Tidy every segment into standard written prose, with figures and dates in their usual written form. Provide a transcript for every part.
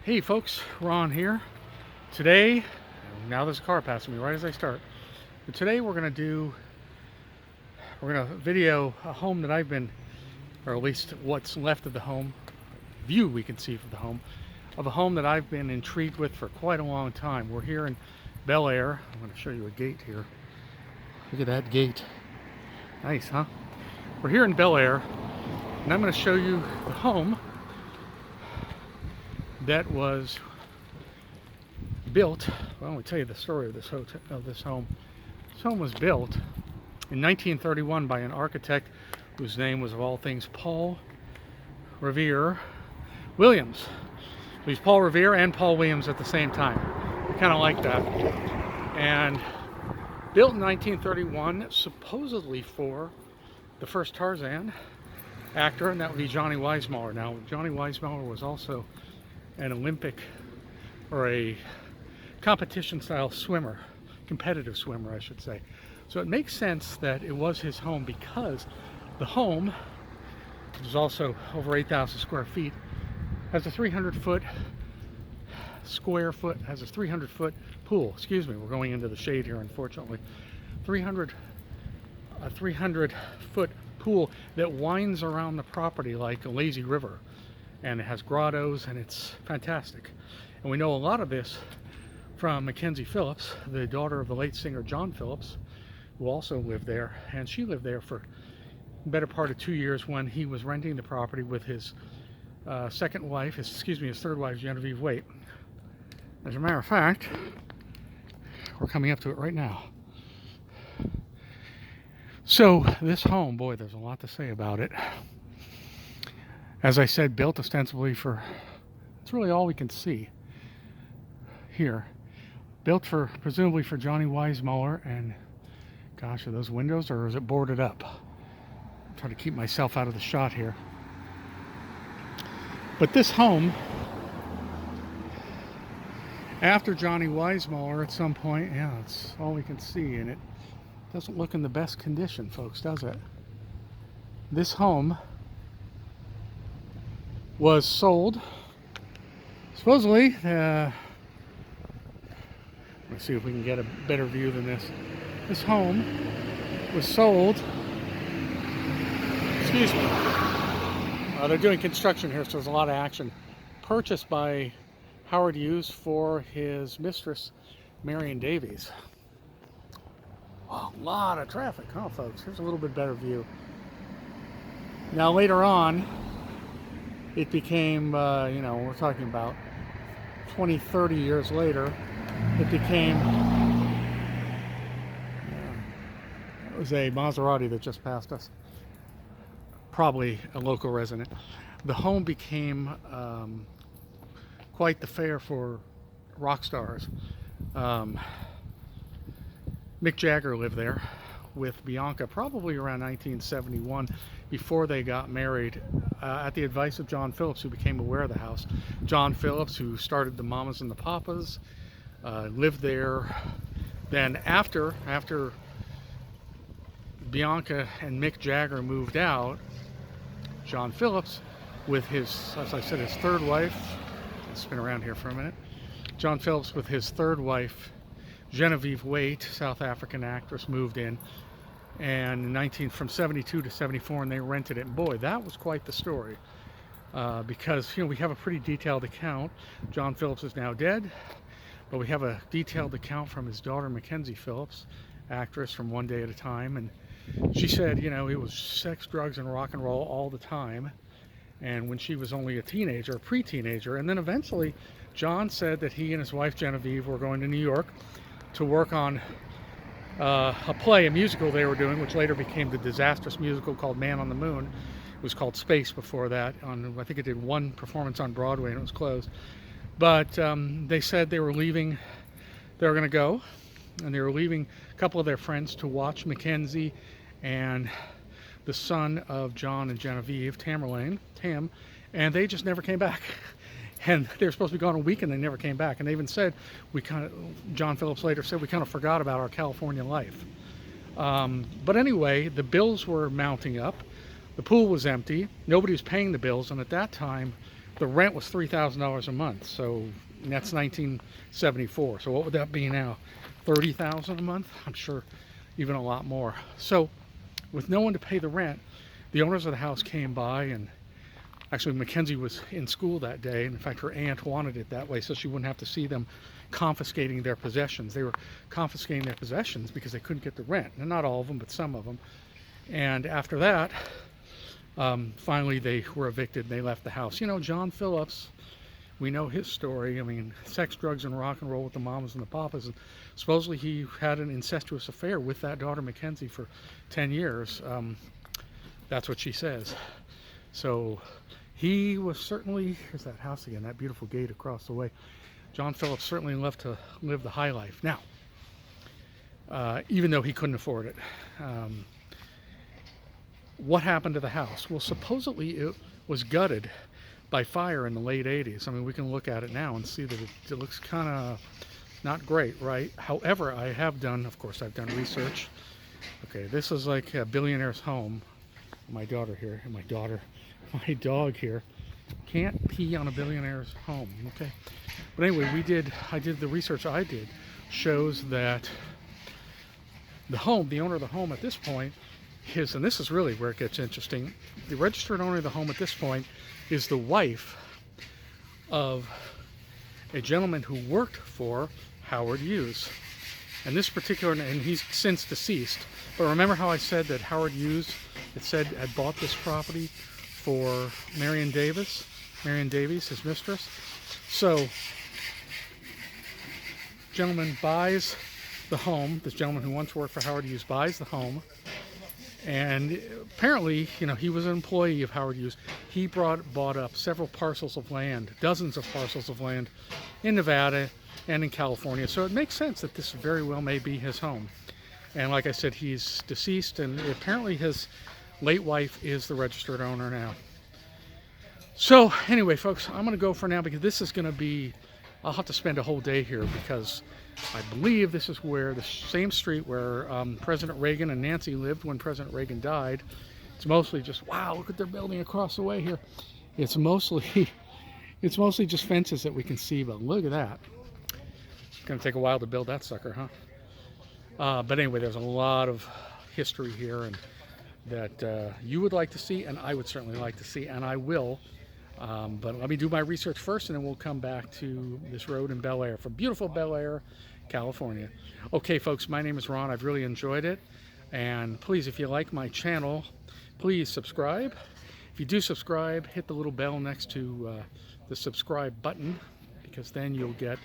Hey folks, Ron here. Today, now there's a car passing me right as I start. But today we're gonna video a home that I've been, or at least what's left of the home, view we can see from the home, of a home that I've been intrigued with for quite a long time. We're here in Bel Air. I'm gonna show you a gate here. Look at that gate. Nice, huh? We're here in Bel Air, and I'm gonna show you the home that was built. Well, let me tell you the story of this home. This home was built in 1931 by an architect whose name was, of all things, Paul Revere Williams. He's Paul Revere and Paul Williams at the same time. I kind of like that. And built in 1931, supposedly for the first Tarzan actor, and that would be Johnny Weismuller. Now, Johnny Weismuller was also an Olympic, or a competition-style swimmer, competitive swimmer, I should say. So it makes sense that it was his home, because the home, which is also over 8,000 square feet, has a 300-foot has a 300-foot pool. Excuse me, we're going into the shade here, unfortunately. A 300-foot pool that winds around the property like a lazy river. And it has grottos, and it's fantastic. And we know a lot of this from Mackenzie Phillips, the daughter of the late singer John Phillips, who also lived there. And she lived there for the better part of 2 years when he was renting the property with his third wife, Genevieve Waite. As a matter of fact, we're coming up to it right now. So this home, boy, there's a lot to say about it. As I said, built ostensibly for, it's really all we can see here. Built for, presumably for Johnny Weismuller, and gosh, are those windows, or is it boarded up? I'm trying to keep myself out of the shot here. But this home, after Johnny Weismuller at some point, yeah, it's all we can see, and it doesn't look in the best condition, folks, does it? This home was sold, supposedly, let's see if we can get a better view than this. This home was sold, excuse me, they're doing construction here, so there's a lot of action. Purchased by Howard Hughes for his mistress, Marion Davies. Oh, a lot of traffic, huh, folks? Here's a little bit better view. Now, later on, it became, we're talking about 20, 30 years later, it became, it was a Maserati that just passed us, probably a local resident. The home became quite the fare for rock stars. Mick Jagger lived there with Bianca probably around 1971, before they got married, at the advice of John Phillips, who became aware of the house. John Phillips, who started the Mamas and the Papas, lived there. Then after Bianca and Mick Jagger moved out, John Phillips, with his, as I said, his third wife, let's spin around here for a minute. John Phillips, with his third wife, Genevieve Waite, South African actress, moved in, and from 72 to 74, and they rented it. And boy, that was quite the story, because we have a pretty detailed account. John Phillips is now dead, but we have a detailed account from his daughter Mackenzie Phillips, actress, from One Day at a Time, and she said, it was sex, drugs, and rock and roll all the time. And when she was only a teenager, a pre-teenager, and then eventually John said that he and his wife Genevieve were going to New York to work on a play, a musical they were doing, which later became the disastrous musical called Man on the Moon. It was called Space before that. I think it did one performance on Broadway and it was closed. But they said they were leaving, they were going to go, and they were leaving a couple of their friends to watch Mackenzie and the son of John and Genevieve, Tam, and they just never came back. And they were supposed to be gone a week, and they never came back. And they even said, John Phillips later said, we kind of forgot about our California life. But anyway, the bills were mounting up. The pool was empty. Nobody was paying the bills. And at that time, the rent was $3,000 a month. So that's 1974. So what would that be now? $30,000 a month? I'm sure even a lot more. So with no one to pay the rent, the owners of the house came by, and actually Mackenzie was in school that day. And in fact, her aunt wanted it that way so she wouldn't have to see them confiscating their possessions. They were confiscating their possessions because they couldn't get the rent. And not all of them, but some of them. And after that, finally they were evicted and they left the house. You know, John Phillips, we know his story. I mean, sex, drugs, and rock and roll with the mamas and the papas. And supposedly he had an incestuous affair with that daughter Mackenzie for 10 years. That's what she says. So he was certainly, here's that house again, that beautiful gate across the way. John Phillips certainly loved to live the high life. Now, even though he couldn't afford it. What happened to the house? Well, supposedly it was gutted by fire in the late 80s. I mean, we can look at it now and see that it looks kind of not great, right? However, I have done, of course, I've done research. Okay, this is like a billionaire's home. My daughter here, and my dog here can't pee on a billionaire's home. Okay, but anyway, I did the research I did shows that the owner of the home at this point is, and this is really where it gets interesting, the registered owner of the home at this point is the wife of a gentleman who worked for Howard Hughes. And this particular, and he's since deceased, but remember how I said that Howard Hughes, it said, had bought this property for Marion Davies, his mistress. So, gentleman buys the home. This gentleman who once worked for Howard Hughes buys the home. And apparently, you know, he was an employee of Howard Hughes. He bought up several parcels of land, dozens of parcels of land in Nevada and in California. So it makes sense that this very well may be his home. And like I said, he's deceased, and apparently his late wife is the registered owner now. So anyway, folks, I'm going to go for now because this is going to be, I'll have to spend a whole day here because I believe this is where the same street where President Reagan and Nancy lived when President Reagan died. It's mostly just, wow, look at their building across the way here. It's mostly just fences that we can see, but look at that. It's going to take a while to build that sucker, huh? But anyway, there's a lot of history here and that you would like to see, and I would certainly like to see, and I will. But let me do my research first, and then we'll come back to this road in Bel Air, from beautiful Bel Air, California. Okay, folks, my name is Ron. I've really enjoyed it. And please, if you like my channel, please subscribe. If you do subscribe, hit the little bell next to the subscribe button, because then you'll get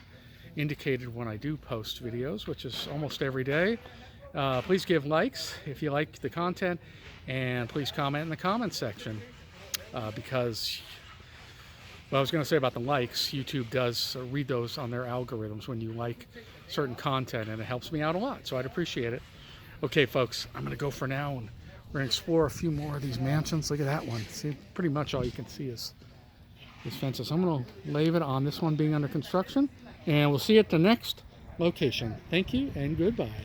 indicated when I do post videos, which is almost every day. Please give likes if you like the content, and please comment in the comment section because, well, I was going to say about the likes, YouTube does read those on their algorithms when you like certain content, and it helps me out a lot, so I'd appreciate it. Okay, folks, I'm going to go for now, and we're going to explore a few more of these mansions. Look at that one. See, pretty much all you can see is fences. I'm going to leave it on this one being under construction, and we'll see you at the next location. Thank you, and goodbye.